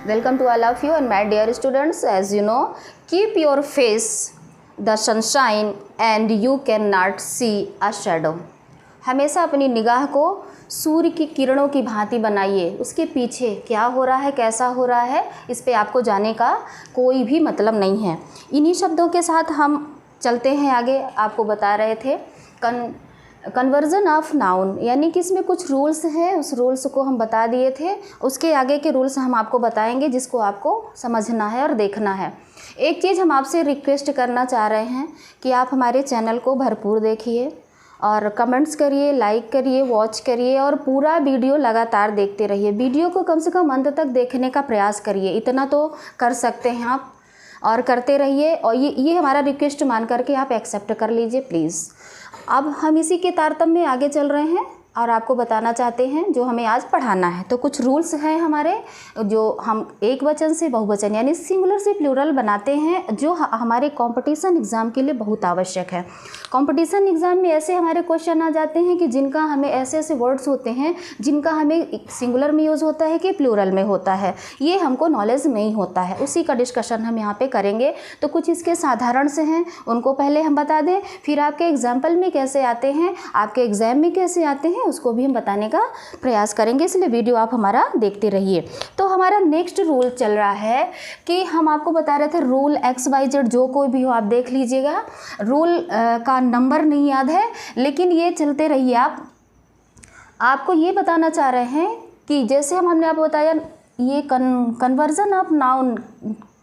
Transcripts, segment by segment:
Welcome to all of you and my dear students. As you know, keep your face the sunshine and you cannot see a shadow. हमेशा अपनी निगाह को सूर्य की किरणों की भांति बनाइए, उसके पीछे क्या हो रहा है, कैसा हो रहा है, इस पे आपको जाने का कोई भी मतलब नहीं है। इन्हीं शब्दों के साथ हम चलते हैं आगे। आपको बता रहे थे कन्वर्जन ऑफ नाउन, यानी कि इसमें कुछ रूल्स हैं, उस रूल्स को हम बता दिए थे। उसके आगे के रूल्स हम आपको बताएंगे जिसको आपको समझना है और देखना है। एक चीज़ हम आपसे रिक्वेस्ट करना चाह रहे हैं कि आप हमारे चैनल को भरपूर देखिए और कमेंट्स करिए, लाइक करिए, वॉच करिए और पूरा वीडियो लगातार देखते रहिए। वीडियो को कम से कम अंत तक देखने का प्रयास करिए, इतना तो कर सकते हैं आप, और करते रहिए। और ये हमारा रिक्वेस्ट मान करके आप एक्सेप्ट कर लीजिए प्लीज़। अब हम इसी के तारतम्य में आगे चल रहे हैं और आपको बताना चाहते हैं जो हमें आज पढ़ाना है। तो कुछ रूल्स हैं हमारे, जो हम एक वचन से बहुवचन यानी सिंगुलर से प्लूरल बनाते हैं, जो हमारे कंपटीशन एग्ज़ाम के लिए बहुत आवश्यक है। कंपटीशन एग्ज़ाम में ऐसे हमारे क्वेश्चन आ जाते हैं कि जिनका हमें ऐसे ऐसे वर्ड्स होते हैं जिनका हमें सिंगुलर में यूज़ होता है कि प्लूरल में होता है, ये हमको नॉलेज नहीं होता है। उसी का डिस्कशन हम यहाँ पे करेंगे। तो कुछ इसके साधारण से हैं, उनको पहले हम बता दें, फिर आपके एग्जाम्पल में कैसे आते हैं, आपके एग्ज़ाम में कैसे आते हैं, उसको भी हम बताने का प्रयास करेंगे। इसलिए वीडियो आप हमारा देखते रहिए। तो हमारा नेक्स्ट रूल चल रहा है कि हम आपको बता रहे थे रूल XYZ, जो कोई भी हो आप देख लीजिएगा। रूल का नंबर नहीं याद है, लेकिन ये चलते रहिए। आपको ये बताना चाह रहे हैं कि जैसे हमने आपको बताया, ये कन्वर्जन ऑफ नाउन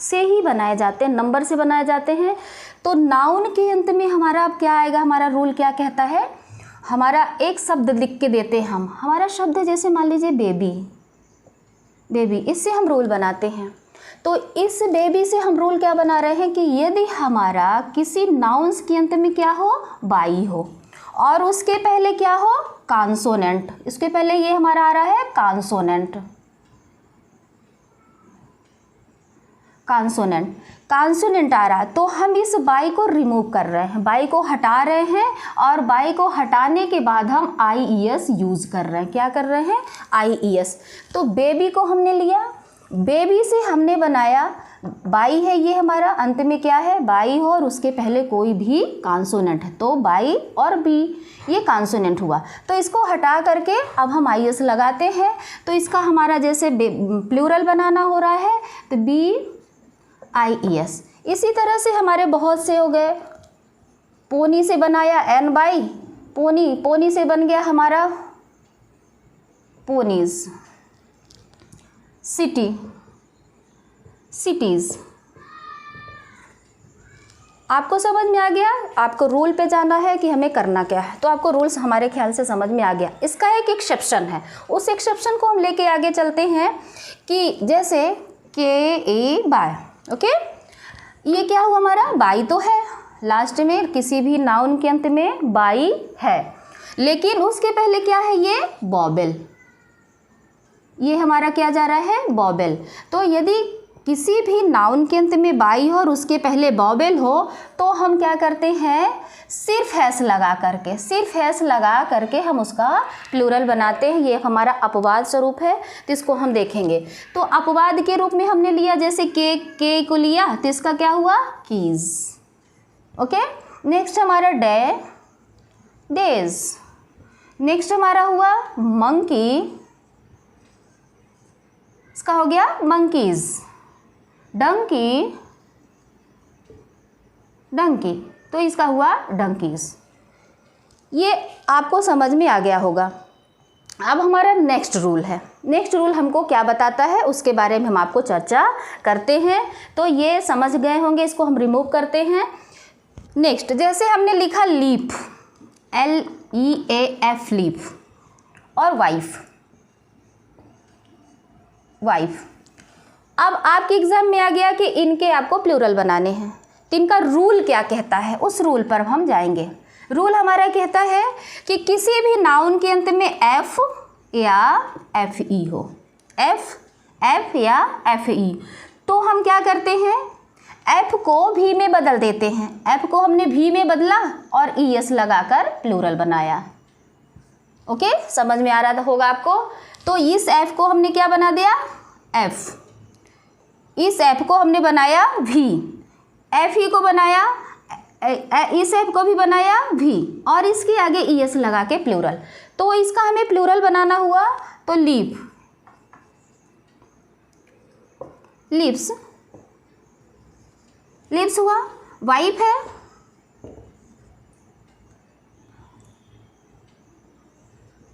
से ही बनाए जाते हैं, नंबर से बनाए जाते हैं। तो नाउन के अंत में हमारा अब क्या आएगा, हमारा रूल क्या कहता है, हमारा एक शब्द लिख के देते हैं हम। हमारा शब्द जैसे मान लीजिए बेबी, इससे हम रूल बनाते हैं। तो इस बेबी से हम रूल क्या बना रहे हैं कि यदि हमारा किसी नाउन्स के अंत में क्या हो, बाई हो, और उसके पहले क्या हो, कॉन्सोनेंट। इसके पहले ये हमारा आ रहा है कॉन्सोनेंट आ रहा है, तो हम इस बाई को रिमूव कर रहे हैं, बाई को हटा रहे हैं। और बाई को हटाने के बाद हम IES यूज़ कर रहे हैं। क्या कर रहे हैं, IES। तो बेबी को हमने लिया, बेबी से हमने बनाया, बाई है ये हमारा, अंत में क्या है, बाई हो और उसके पहले कोई भी कॉन्सोनेंट है, तो बाई और बी ये कॉन्सोनेंट हुआ। तो इसको हटा करके अब हम IES लगाते हैं। तो इसका हमारा जैसे प्लूरल बनाना हो रहा है तो BIES। इसी तरह से हमारे बहुत से हो गए। पोनी से बनाया N बाई पोनी से बन गया हमारा पोनीज। सिटीज़। आपको समझ में आ गया। आपको रूल पे जाना है कि हमें करना क्या है, तो आपको रूल्स हमारे ख्याल से समझ में आ गया। इसका एक एक्सेप्शन है, उस एक्सेप्शन को हम लेके आगे चलते हैं कि जैसे KA बाय, ओके, ये क्या हुआ हमारा, बाई तो है, लास्ट में किसी भी नाउन के अंत में बाई है, लेकिन उसके पहले क्या है, ये बॉबेल, ये हमारा क्या जा रहा है, बॉबेल। तो यदि किसी भी नाउन के अंत में बाई हो और उसके पहले बॉबेल हो तो हम क्या करते हैं, सिर्फ हैस लगा करके हम उसका प्लूरल बनाते हैं। ये हमारा अपवाद स्वरूप है, तो इसको हम देखेंगे। तो अपवाद के रूप में हमने लिया, जैसे के को लिया तो इसका क्या हुआ, कीज, ओके। नेक्स्ट हमारा डेज। नेक्स्ट हमारा हुआ मंकी, इसका हो गया मंकीज। डंकी, तो इसका हुआ डंकीज। ये आपको समझ में आ गया होगा। अब हमारा नेक्स्ट रूल है। नेक्स्ट रूल हमको क्या बताता है उसके बारे में हम आपको चर्चा करते हैं। तो ये समझ गए होंगे, इसको हम रिमूव करते हैं। नेक्स्ट, जैसे हमने लिखा लीफ, LEAF लीफ, और वाइफ। अब आपके एग्जाम में आ गया कि इनके आपको प्लूरल बनाने हैं, तो इनका रूल क्या कहता है, उस रूल पर हम जाएंगे। रूल हमारा कहता है कि किसी भी नाउन के अंत में F या FE हो, F या FE, तो हम क्या करते हैं, F को भी में बदल देते हैं। F को हमने भी में बदला और ES लगाकर प्लूरल बनाया। ओके, समझ में आ रहा होगा आपको। तो इस F को हमने क्या बना दिया, F। इस एफ को हमने बनाया वी, एफ ई को बनाया, इस एफ को भी बनाया वी, और इसके आगे ई एस लगा के प्लूरल। तो इसका हमें प्लूरल बनाना हुआ तो लीव, लिव्स, लिव्स हुआ। वाइफ है,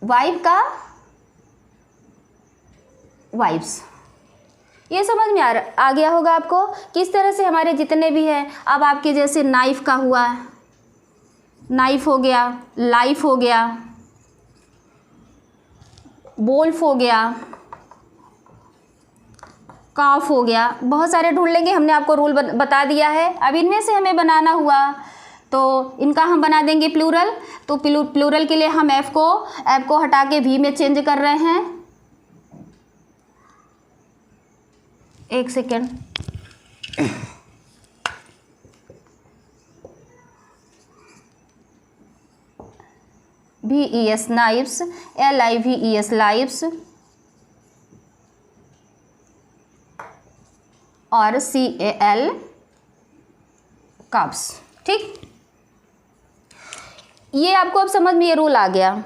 वाइफ का वाइफ्स। ये समझ में आ गया होगा आपको किस तरह से हमारे जितने भी हैं। अब आपके जैसे नाइफ का हुआ, नाइफ हो गया, लाइफ हो गया, वोल्फ हो गया, काफ हो गया, बहुत सारे ढूंढ लेंगे। हमने आपको रूल बता दिया है। अब इनमें से हमें बनाना हुआ तो इनका हम बना देंगे प्लूरल। तो प्लूरल के लिए हम एफ को हटा के वी में चेंज कर रहे हैं। एक second, VES knifes, LIVES lives, और CAL कप्स। ठीक, ये आपको अब समझ में ये रूल आ गया।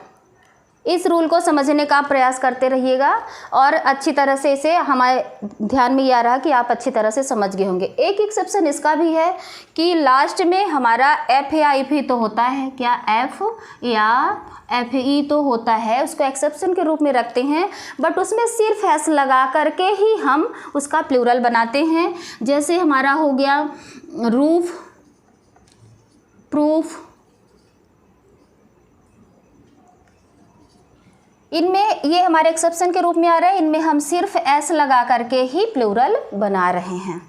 इस रूल को समझने का प्रयास करते रहिएगा और अच्छी तरह से इसे हमारे ध्यान में ये आ रहा कि आप अच्छी तरह से समझ गए होंगे। एक एक्सेप्शन इसका भी है कि लास्ट में हमारा एफ या एफ ई तो होता है, क्या एफ या एफ ई तो होता है, उसको एक्सेप्शन के रूप में रखते हैं, बट उसमें सिर्फ एस लगा करके ही हम उसका प्लूरल बनाते हैं। जैसे हमारा हो गया रूफ, प्रूफ, इनमें ये हमारे एक्सेप्शन के रूप में आ रहा है। इनमें हम सिर्फ एस लगा करके ही प्लूरल बना रहे हैं।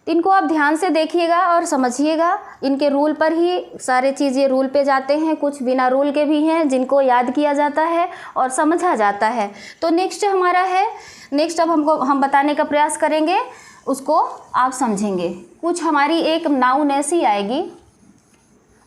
तो इनको आप ध्यान से देखिएगा और समझिएगा। इनके रूल पर ही सारे चीज़ ये रूल पे जाते हैं, कुछ बिना रूल के भी हैं जिनको याद किया जाता है और समझा जाता है। तो नेक्स्ट हमारा है, नेक्स्ट अब हम बताने का प्रयास करेंगे, उसको आप समझेंगे। कुछ हमारी एक नाउन ऐसी आएगी,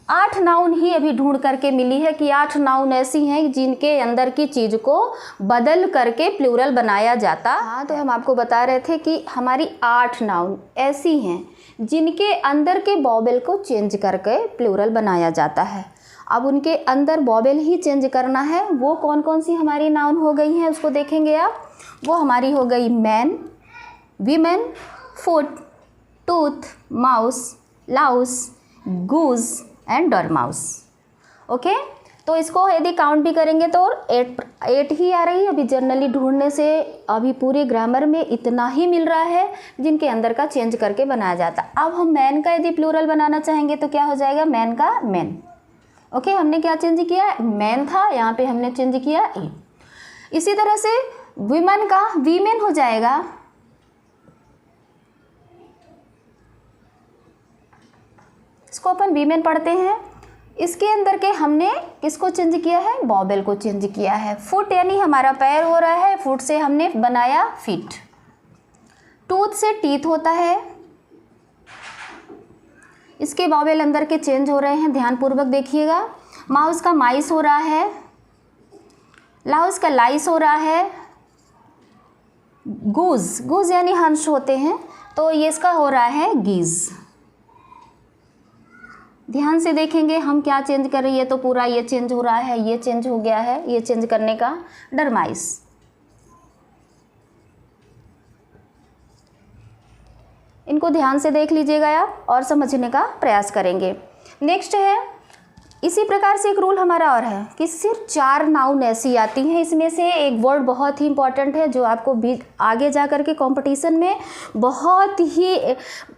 8 नाउन ही अभी ढूंढ करके मिली है कि 8 नाउन ऐसी हैं जिनके अंदर की चीज़ को बदल करके प्लूरल बनाया जाता। हाँ, तो हम आपको बता रहे थे कि हमारी 8 नाउन ऐसी हैं जिनके अंदर के वॉवेल को चेंज करके प्लूरल बनाया जाता है। अब उनके अंदर वॉवेल ही चेंज करना है। वो कौन कौन सी हमारी नाउन हो गई हैं उसको देखेंगे आप। वो हमारी हो गई man, women, foot, tooth, mouse, louse, goose and dormouse. Okay, तो इसको यदि काउंट भी करेंगे तो 8 ही आ रही है। अभी जनरली ढूंढने से अभी पूरे ग्रामर में इतना ही मिल रहा है जिनके अंदर का चेंज करके बनाया जाता। अब हम मैन का यदि प्लूरल बनाना चाहेंगे तो क्या हो जाएगा, मैन का मैन। ओके, हमने क्या चेंज किया, मैन था, यहाँ पे हमने चेंज किया ए। इसी तरह से वीमेन का वीमेन हो जाएगा, इसको अपन वीमेन पढ़ते हैं। इसके अंदर के हमने किसको चेंज किया है, वॉवेल को चेंज किया है। फुट यानी हमारा पैर हो रहा है, फुट से हमने बनाया फीट। टूथ से टीथ होता है, इसके वॉवेल अंदर के चेंज हो रहे हैं, ध्यानपूर्वक देखिएगा। माउस का माइस हो रहा है, लाउस का लाइस हो रहा है। गूज, गूज यानी हंस होते हैं, तो ये इसका हो रहा है गीज। ध्यान से देखेंगे हम क्या चेंज कर रही है, तो पूरा ये चेंज हो रहा है, ये चेंज हो गया है, ये चेंज करने का डरमाइस। इनको ध्यान से देख लीजिएगा आप और समझने का प्रयास करेंगे। नेक्स्ट है, इसी प्रकार से एक रूल हमारा और है कि सिर्फ 4 नाउन ऐसी आती हैं। इसमें से एक वर्ड बहुत ही इंपॉर्टेंट है जो आपको भी आगे जा कर के कॉम्पिटिशन में बहुत ही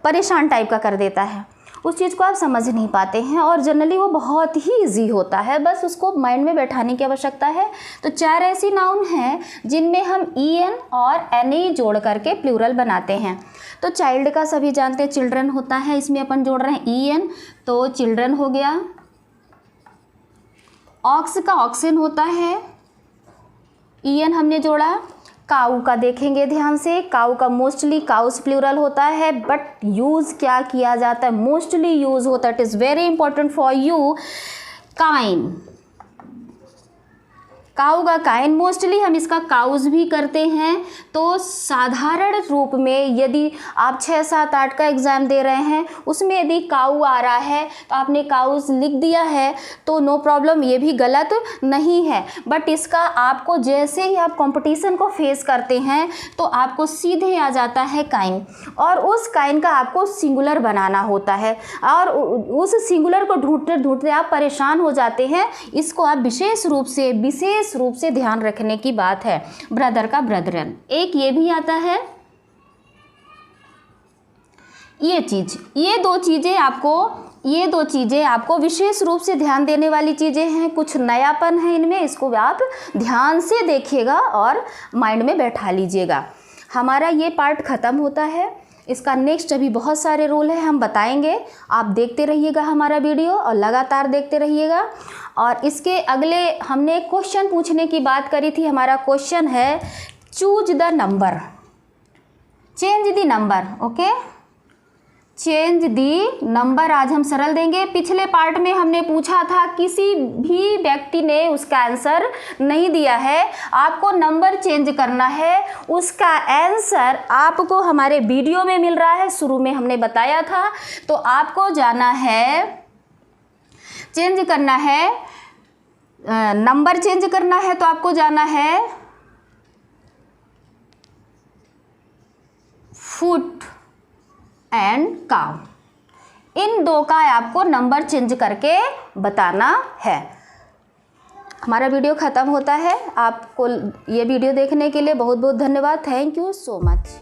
परेशान टाइप का कर देता है। उस चीज़ को आप समझ नहीं पाते हैं और जनरली वो बहुत ही इजी होता है, बस उसको माइंड में बैठाने की आवश्यकता है। तो 4 ऐसी नाउन हैं जिनमें हम EN और NE जोड़ करके प्लूरल बनाते हैं। तो चाइल्ड का सभी जानते हैं, चिल्ड्रन होता है, इसमें अपन जोड़ रहे हैं EN, तो चिल्ड्रन हो गया। ऑक्स का ऑक्सन होता है, EN हमने जोड़ा। काऊ का देखेंगे ध्यान से, काऊ का मोस्टली काउस प्लूरल होता है, बट यूज़ क्या किया जाता है, मोस्टली यूज़ होता है। It is very important for you. Kine, cow का काइन, मोस्टली हम इसका काउज भी करते हैं। तो साधारण रूप में यदि आप 6, 7, 8 का एग्ज़ाम दे रहे हैं, उसमें यदि काऊ आ रहा है तो आपने काउज लिख दिया है तो नो प्रॉब्लम, ये भी गलत नहीं है। बट इसका आपको जैसे ही आप कंपटीशन को फेस करते हैं तो आपको सीधे आ जाता है काइन, और उस काइन का आपको सिंगुलर बनाना होता है, और उस सिंगुलर को ढूंढते ढूंढते आप परेशान हो जाते हैं। इसको आप विशेष रूप से ध्यान रखने की बात है। ब्रदर का ब्रदरन, एक ये भी आता है, ये दो चीज़ें आपको विशेष रूप से ध्यान देने वाली चीज़ें हैं। कुछ नयापन है इनमें, इसको आप ध्यान से देखिएगा और माइंड में बैठा लीजिएगा। हमारा ये पार्ट ख़त्म होता है, इसका नेक्स्ट अभी बहुत सारे रूल है, हम बताएंगे। आप देखते रहिएगा हमारा वीडियो और लगातार देखते रहिएगा। और इसके अगले हमने एक क्वेश्चन पूछने की बात करी थी। हमारा क्वेश्चन है choose the number, change the number. Okay, change the number आज हम सरल देंगे। पिछले पार्ट में हमने पूछा था, किसी भी व्यक्ति ने उसका आंसर नहीं दिया है, आपको नंबर चेंज करना है। उसका आंसर आपको हमारे वीडियो में मिल रहा है, शुरू में हमने बताया था। तो आपको जाना है, चेंज करना है, नंबर चेंज करना है, तो आपको जाना है फुट एंड काउ, इन दो का आपको नंबर चेंज करके बताना है। हमारा वीडियो ख़त्म होता है। आपको ये वीडियो देखने के लिए बहुत बहुत धन्यवाद। Thank you so much.